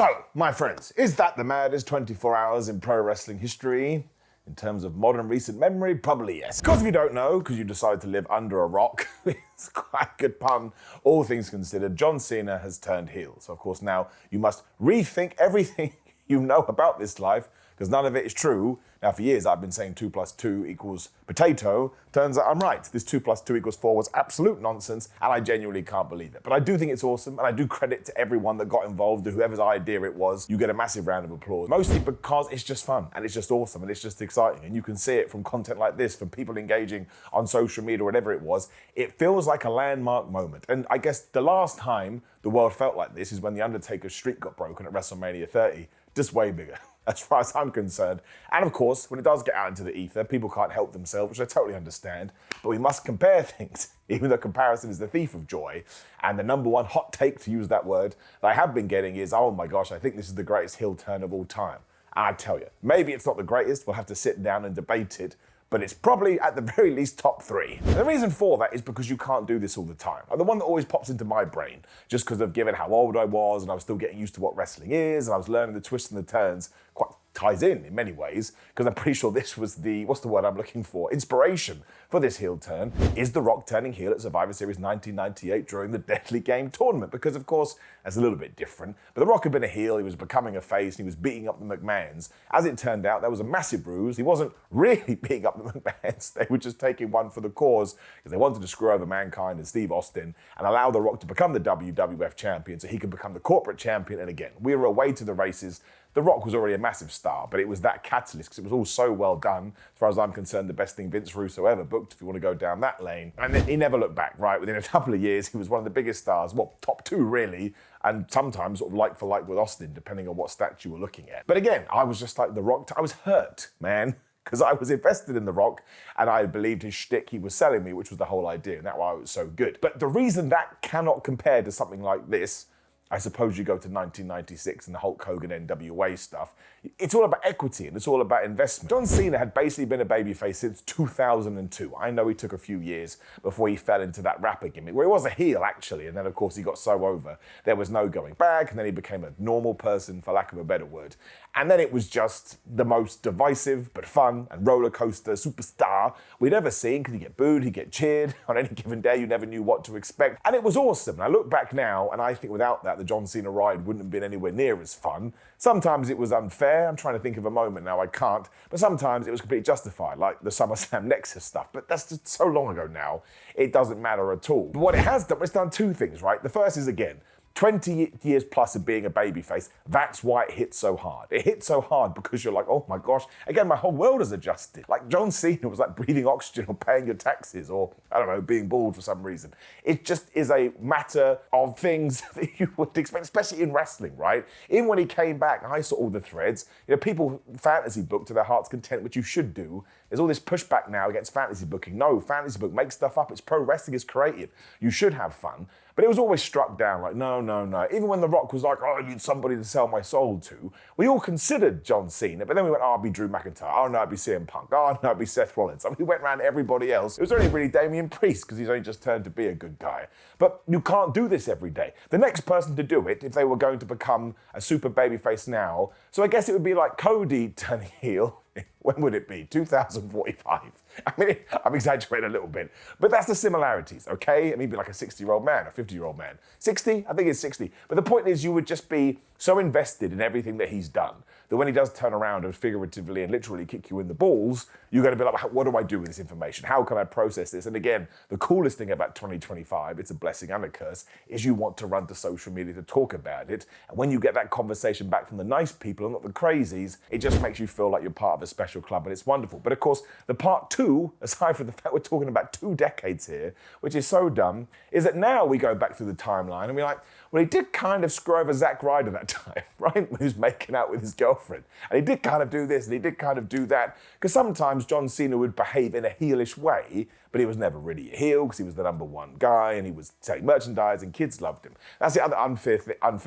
So, my friends, is that the maddest 24 hours in pro wrestling history? In terms of modern recent memory, probably yes. Because if you don't know, because you decided to live under a rock, it's quite a good pun, all things considered, John Cena has turned heel. So of course now you must rethink everything you know about this life, because none of it is true. Now for years I've been saying 2 + 2 equals potato. Turns out I'm right. This 2 + 2 = 4 was absolute nonsense, and I genuinely can't believe it. But I do think it's awesome, and I do credit to everyone that got involved, whoever's idea it was. You get a massive round of applause. Mostly because it's just fun, and it's just awesome, and it's just exciting. And you can see it from content like this, from people engaging on social media, or whatever it was. It feels like a landmark moment. And I guess the last time the world felt like this is when The Undertaker's streak got broken at WrestleMania 30. Just way bigger, as far as I'm concerned. And of course, when it does get out into the ether, people can't help themselves, which I totally understand. But we must compare things, even though comparison is the thief of joy. And the number one hot take, to use that word, that I have been getting is, oh my gosh, I think this is the greatest heel turn of all time. And I tell you, maybe it's not the greatest. We'll have to sit down and debate it. But it's probably at the very least top 3. And the reason for that is because you can't do this all the time. Like the one that always pops into my brain, just because of given how old I was and I was still getting used to what wrestling is, and I was learning the twists and the turns, quite ties in many ways, because I'm pretty sure this was the, what's the word I'm looking for, inspiration for this heel turn, is The Rock turning heel at Survivor Series 1998 during the Deadly Game tournament. Because of course, that's a little bit different, but The Rock had been a heel, he was becoming a face, and he was beating up the McMahons. As it turned out, that was a massive ruse. He wasn't really beating up the McMahons, they were just taking one for the cause, because they wanted to screw over Mankind and Steve Austin, and allow The Rock to become the WWF champion so he could become the corporate champion. And again, we were away to the races. The Rock was already a massive star, but it was that catalyst, because it was all so well done. As far as I'm concerned, the best thing Vince Russo ever booked, if you want to go down that lane. And then he never looked back, right? Within a couple of years, he was one of the biggest stars, well, top 2 really, and sometimes sort of like for like with Austin, depending on what stats you were looking at. But again, I was just like The Rock, I was hurt, man, because I was invested in The Rock, and I believed his shtick he was selling me, which was the whole idea, and that's why it was so good. But the reason that cannot compare to something like this, I suppose you go to 1996 and the Hulk Hogan NWA stuff. It's all about equity and it's all about investment. John Cena had basically been a babyface since 2002. I know he took a few years before he fell into that rapper gimmick, where he was a heel actually, and then of course he got so over, there was no going back, and then he became a normal person, for lack of a better word. And then it was just the most divisive but fun and roller coaster superstar we'd ever seen, because he'd get booed, he'd get cheered. On any given day, you never knew what to expect. And it was awesome. And I look back now, and I think without that, the John Cena ride wouldn't have been anywhere near as fun. Sometimes it was unfair. I'm trying to think of a moment now, I can't. But sometimes it was completely justified, like the SummerSlam Nexus stuff. But that's just so long ago now, it doesn't matter at all. But what it has done, it's done 2 things, right? The first is, again, 20 years plus of being a babyface, that's why it hit so hard. It hit so hard because you're like, oh my gosh, again, my whole world has adjusted. Like John Cena was like breathing oxygen or paying your taxes or, I don't know, being bald for some reason. It just is a matter of things that you would expect, especially in wrestling, right? Even when he came back, I saw all the threads. You know, people fantasy book to their heart's content, which you should do. There's all this pushback now against fantasy booking. No, fantasy book, make stuff up. It's pro wrestling, it's creative. You should have fun. But it was always struck down like, no. Even when The Rock was like, oh, I need somebody to sell my soul to, we all considered John Cena, but then we went, oh, it'd be Drew McIntyre. Oh, no, it'd be CM Punk. Oh, no, it'd be Seth Rollins. I mean, we went around everybody else. It was only really Damian Priest, because he's only just turned to be a good guy. But you can't do this every day. The next person to do it, if they were going to become a super babyface now, so I guess it would be like Cody turning heel. When would it be? 2045. I mean, I'm exaggerating a little bit, but that's the similarities, okay? I mean, he'd be like a 60-year-old man, a 50-year-old man. 60? I think it's 60. But the point is, you would just be so invested in everything that he's done that when he does turn around and figuratively and literally kick you in the balls, you're going to be like, what do I do with this information? How can I process this? And again, the coolest thing about 2025, it's a blessing and a curse, is you want to run to social media to talk about it. And when you get that conversation back from the nice people and not the crazies, it just makes you feel like you're part of a special club, and it's wonderful. But of course, the part 2, aside from the fact we're talking about 2 decades here, which is so dumb, is that now we go back through the timeline and we're like, well, he did kind of screw over Zack Ryder that time, right? When he was making out with his girlfriend. And he did kind of do this and he did kind of do that. Because sometimes John Cena would behave in a heelish way, but he was never really a heel because he was the number 1 guy and he was selling merchandise and kids loved him. That's the other unfair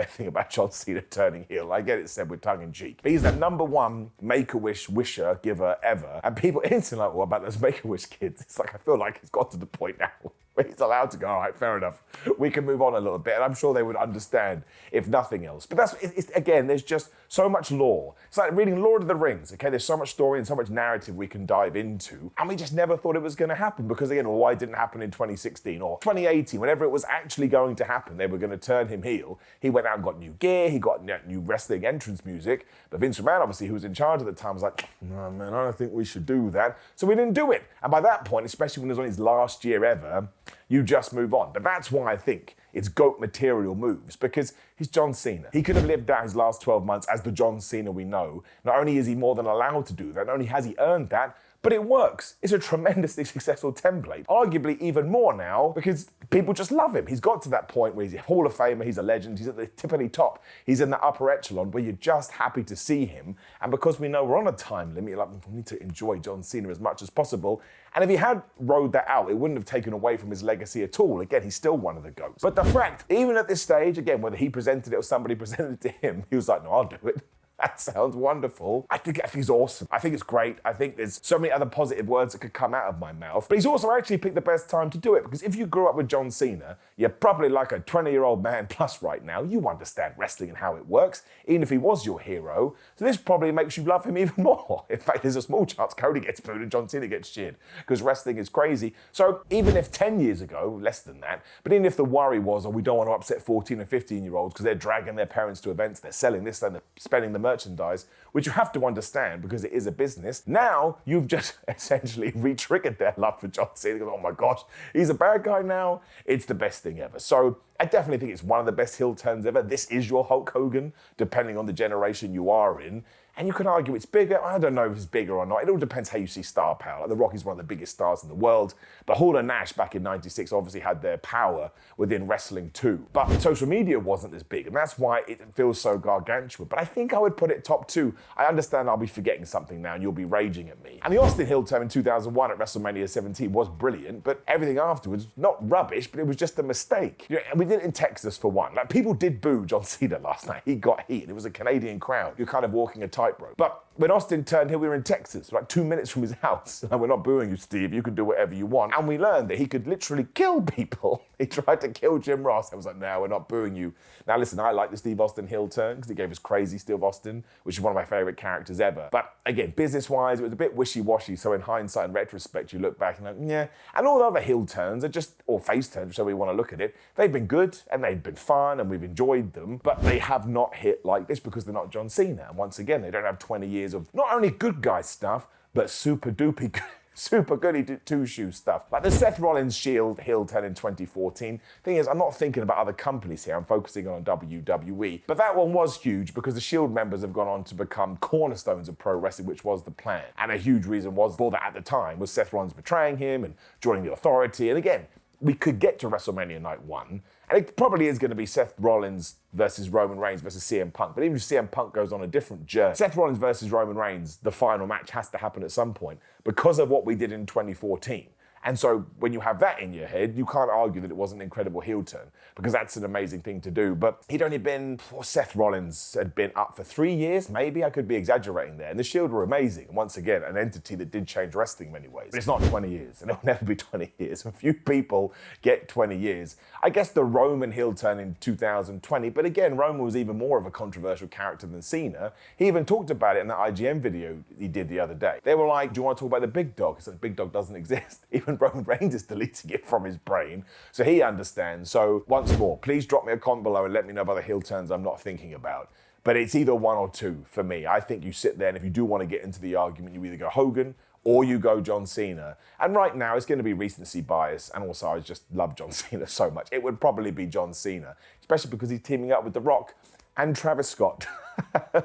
thing about John Cena turning heel. I get it said with tongue in cheek. But he's the number 1 Make-A-Wish wisher, giver ever. And people instantly like, what about those Make-A-Wish kids? It's like, I feel like it's got to the point now But he's allowed to go, all right, fair enough. We can move on a little bit. And I'm sure they would understand if nothing else. But again, there's just so much lore. It's like reading Lord of the Rings, okay? There's so much story and so much narrative we can dive into. And we just never thought it was going to happen because, again, why didn't it happen in 2016 or 2018, whenever it was actually going to happen, they were going to turn him heel. He went out and got new gear. He got new wrestling entrance music. But Vince McMahon, obviously, who was in charge at the time, was like, no, man, I don't think we should do that. So we didn't do it. And by that point, especially when it was on his last year ever, you just move on. But that's why I think it's GOAT material moves, because he's John Cena. He could have lived out his last 12 months as the John Cena we know. Not only is he more than allowed to do that, not only has he earned that, but it works. It's a tremendously successful template. Arguably even more now because people just love him. He's got to that point where he's a Hall of Famer, he's a legend, he's at the tippity top. He's in the upper echelon where you're just happy to see him. And because we know we're on a time limit, like, we need to enjoy John Cena as much as possible. And if he had rode that out, it wouldn't have taken away from his legacy at all. Again, he's still one of the GOATs. But the fact, even at this stage, again, whether he presented it or somebody presented it to him, he was like, no, I'll do it. That sounds wonderful. I think he's awesome. I think it's great. I think there's so many other positive words that could come out of my mouth. But he's also actually picked the best time to do it, because if you grew up with John Cena, you're probably like a 20-year-old man plus right now. You understand wrestling and how it works, even if he was your hero. So this probably makes you love him even more. In fact, there's a small chance Cody gets booed and John Cena gets cheered, because wrestling is crazy. So even if 10 years ago, less than that, but even if the worry was, we don't want to upset 14 and 15-year-olds because they're dragging their parents to events, they're selling this and they're spending the merchandise, which you have to understand because it is a business. Now you've just essentially re-triggered their love for John Cena. Because, oh my gosh, he's a bad guy now. It's the best thing ever. So I definitely think it's one of the best heel turns ever. This is your Hulk Hogan, depending on the generation you are in. And you can argue it's bigger. I don't know if it's bigger or not. It all depends how you see star power. Like, The Rock is one of the biggest stars in the world. But Hall and Nash back in '96 obviously had their power within wrestling too. But social media wasn't as big, and that's why it feels so gargantuan. But I think I would put it top two. I understand I'll be forgetting something now and you'll be raging at me. And the Austin heel turn in 2001 at WrestleMania 17 was brilliant, but everything afterwards, not rubbish, but it was just a mistake. And we did it in Texas for one. Like, people did boo John Cena last night. He got heat. It was a Canadian crowd. You're kind of walking a tightrope. But when Austin turned heel, we were in Texas, like 2 minutes from his house. And we're not booing you, Steve. You can do whatever you want. And we learned that he could literally kill people. He tried to kill Jim Ross. I was like, no, we're not booing you. Now, listen, I like the Steve Austin heel turn because it gave us crazy Steve Austin, which is one of my favorite characters ever. But again, business-wise, it was a bit wishy-washy. So in hindsight and retrospect, you look back and like, yeah. And all the other heel turns are just, or face turns, whichever we want to look at it, they've been good and they've been fun and we've enjoyed them, but they have not hit like this because they're not John Cena. And once again, they don't have 20 years of not only good guy stuff, but super doopy good. Super goody two-shoe stuff. Like the Seth Rollins Shield heel turn in 2014. Thing is, I'm not thinking about other companies here. I'm focusing on WWE. But that one was huge because the Shield members have gone on to become cornerstones of pro wrestling, which was the plan. And a huge reason was for that at the time was Seth Rollins betraying him and joining the Authority. And again, we could get to WrestleMania Night 1, and it probably is going to be Seth Rollins versus Roman Reigns versus CM Punk. But even if CM Punk goes on a different journey, Seth Rollins versus Roman Reigns, the final match has to happen at some point because of what we did in 2014. And so when you have that in your head, you can't argue that it wasn't an incredible heel turn because that's an amazing thing to do. But he'd only been, Seth Rollins had been up for 3 years, maybe. I could be exaggerating there. And the Shield were amazing. And once again, an entity that did change wrestling in many ways. But it's not 20 years, and it'll never be 20 years. A few people get 20 years. I guess the Roman heel turn in 2020, but again, Roman was even more of a controversial character than Cena. He even talked about it in that IGN video he did the other day. They were like, do you want to talk about the big dog? He said, the big dog doesn't exist. Even Roman Reigns is deleting it from his brain, so he understands. So once more, please drop me a comment below and let me know of other heel turns I'm not thinking about. But it's either one or two for me. I think you sit there, and if you do want to get into the argument, you either go Hogan or you go John Cena. And right now, it's going to be recency bias, and also I just love John Cena so much. It would probably be John Cena, especially because he's teaming up with The Rock and Travis Scott.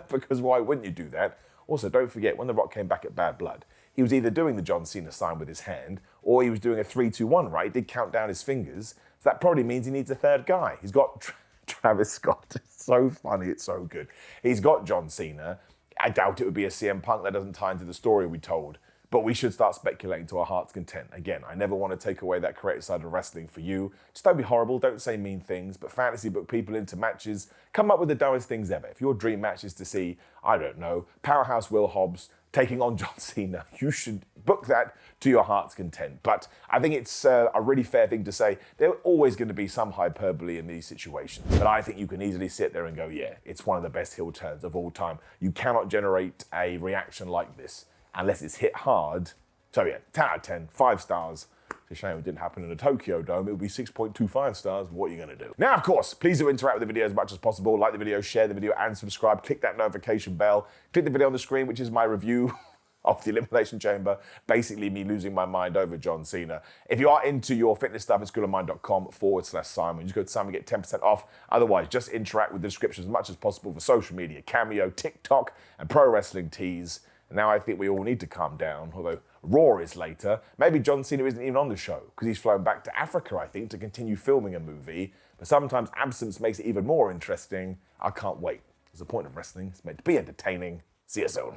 Because why wouldn't you do that? Also, don't forget, when The Rock came back at Bad Blood, he was either doing the John Cena sign with his hand, or he was doing a 3-2-1, right? He did count down his fingers. So that probably means he needs a third guy. He's got Travis Scott. It's so funny, it's so good. He's got John Cena. I doubt it would be a CM Punk. That doesn't tie into the story we told. but we should start speculating to our heart's content. Again, I never want to take away that creative side of wrestling for you. Just don't be horrible, don't say mean things, but fantasy book people into matches, come up with the dumbest things ever. If your dream match is to see, I don't know, Powerhouse Will Hobbs taking on John Cena, you should book that to your heart's content. But I think it's a really fair thing to say. There's always going to be some hyperbole in these situations. But I think you can easily sit there and go, yeah, it's one of the best heel turns of all time. You cannot generate a reaction like this unless it's hit hard. So yeah, 10 out of 10, 5 stars. It's a shame it didn't happen in the Tokyo Dome. It would be 6.25 stars. What are you going to do? Now, of course, please do interact with the video as much as possible. Like the video, share the video, and subscribe. Click that notification bell. Click the video on the screen, which is my review of the Elimination Chamber. Basically, me losing my mind over John Cena. If you are into your fitness stuff, it's schoolofmind.com/Simon. Just go to Simon, get 10% off. Otherwise, just interact with the description as much as possible for social media, Cameo, TikTok, and Pro Wrestling Tees. And now I think we all need to calm down, although Raw is later. Maybe John Cena isn't even on the show because he's flown back to Africa, I think, to continue filming a movie. But sometimes absence makes it even more interesting. I can't wait. There's the point of wrestling. It's meant to be entertaining. See you soon.